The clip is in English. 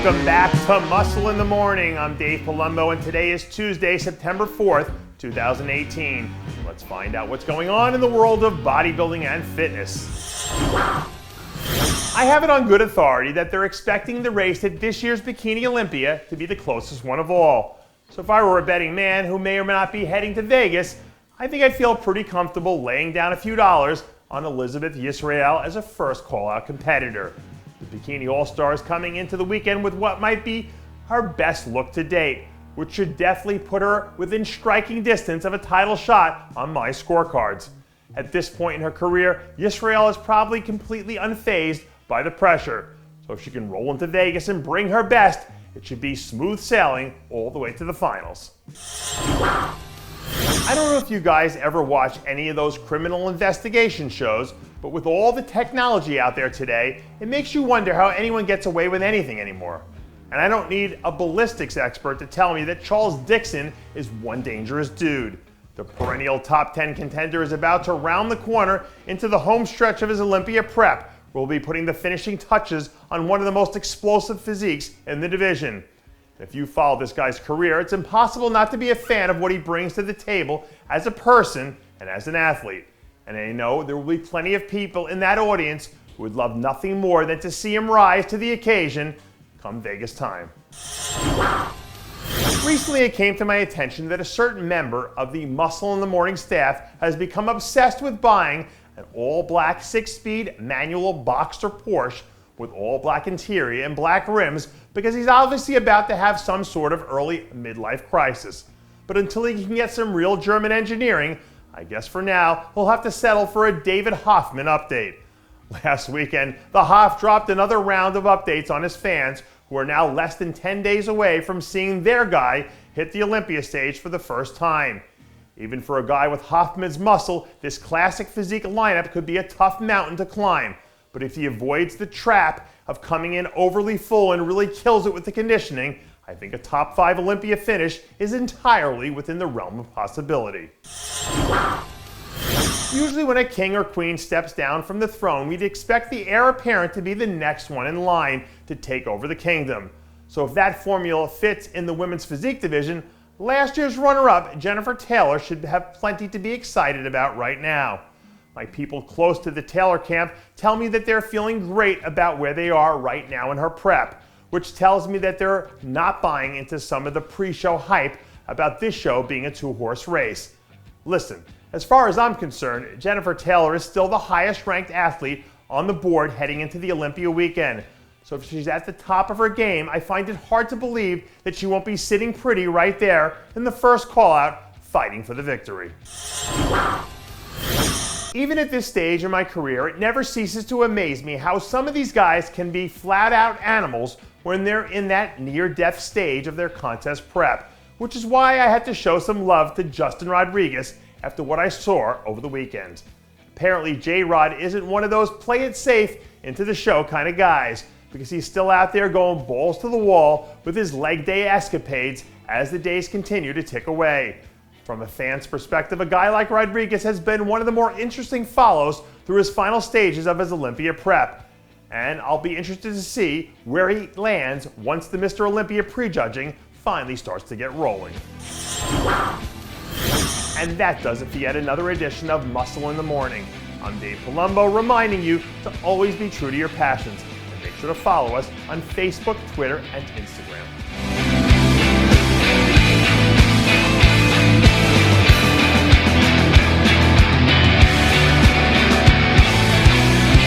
Welcome back to Muscle in the Morning. I'm Dave Palumbo, and today is Tuesday, September 4th, 2018. Let's find out what's going on in the world of bodybuilding and fitness. I have it on good authority that they're expecting the race at this year's Bikini Olympia to be the closest one of all. So if I were a betting man who may or may not be heading to Vegas, I think I'd feel pretty comfortable laying down a few dollars on Elizabeth Yisrael as a first call-out competitor. The Bikini All-Stars coming into the weekend with what might be her best look to date, which should definitely put her within striking distance of a title shot on my scorecards. At this point in her career, Yisrael is probably completely unfazed by the pressure. So if she can roll into Vegas and bring her best, it should be smooth sailing all the way to the finals. I don't know if you guys ever watch any of those criminal investigation shows, but with all the technology out there today, it makes you wonder how anyone gets away with anything anymore. And I don't need a ballistics expert to tell me that Charles Dixon is one dangerous dude. The perennial top 10 contender is about to round the corner into the home stretch of his Olympia prep, where we'll be putting the finishing touches on one of the most explosive physiques in the division. If you follow this guy's career, it's impossible not to be a fan of what he brings to the table as a person and as an athlete. And I know there will be plenty of people in that audience who would love nothing more than to see him rise to the occasion come Vegas time. Recently, it came to my attention that a certain member of the Muscle in the Morning staff has become obsessed with buying an all-black 6-speed manual Boxster Porsche with all-black interior and black rims because he's obviously about to have some sort of early midlife crisis. But until he can get some real German engineering, I guess for now, he'll have to settle for a David Hoffman update. Last weekend, the Hoff dropped another round of updates on his fans, who are now less than 10 days away from seeing their guy hit the Olympia stage for the first time. Even for a guy with Hoffman's muscle, this classic physique lineup could be a tough mountain to climb. But if he avoids the trap of coming in overly full and really kills it with the conditioning, I think a top 5 Olympia finish is entirely within the realm of possibility. Usually when a king or queen steps down from the throne, we'd expect the heir apparent to be the next one in line to take over the kingdom. So if that formula fits in the women's physique division, last year's runner-up, Jennifer Taylor, should have plenty to be excited about right now. My people close to the Taylor camp tell me that they're feeling great about where they are right now in her prep, which tells me that they're not buying into some of the pre-show hype about this show being a 2-horse race. Listen, as far as I'm concerned, Jennifer Taylor is still the highest ranked athlete on the board heading into the Olympia weekend. So if she's at the top of her game, I find it hard to believe that she won't be sitting pretty right there in the first call-out, fighting for the victory. Even at this stage in my career, it never ceases to amaze me how some of these guys can be flat-out animals when they're in that near-death stage of their contest prep, which is why I had to show some love to Justin Rodriguez after what I saw over the weekend. Apparently, J-Rod isn't one of those play it safe into the show kind of guys, because he's still out there going balls to the wall with his leg day escapades as the days continue to tick away. From a fan's perspective, a guy like Rodriguez has been one of the more interesting follows through his final stages of his Olympia prep. And I'll be interested to see where he lands once the Mr. Olympia prejudging finally starts to get rolling. And that does it for yet another edition of Muscle in the Morning. I'm Dave Palumbo, reminding you to always be true to your passions. And make sure to follow us on Facebook, Twitter, and Instagram.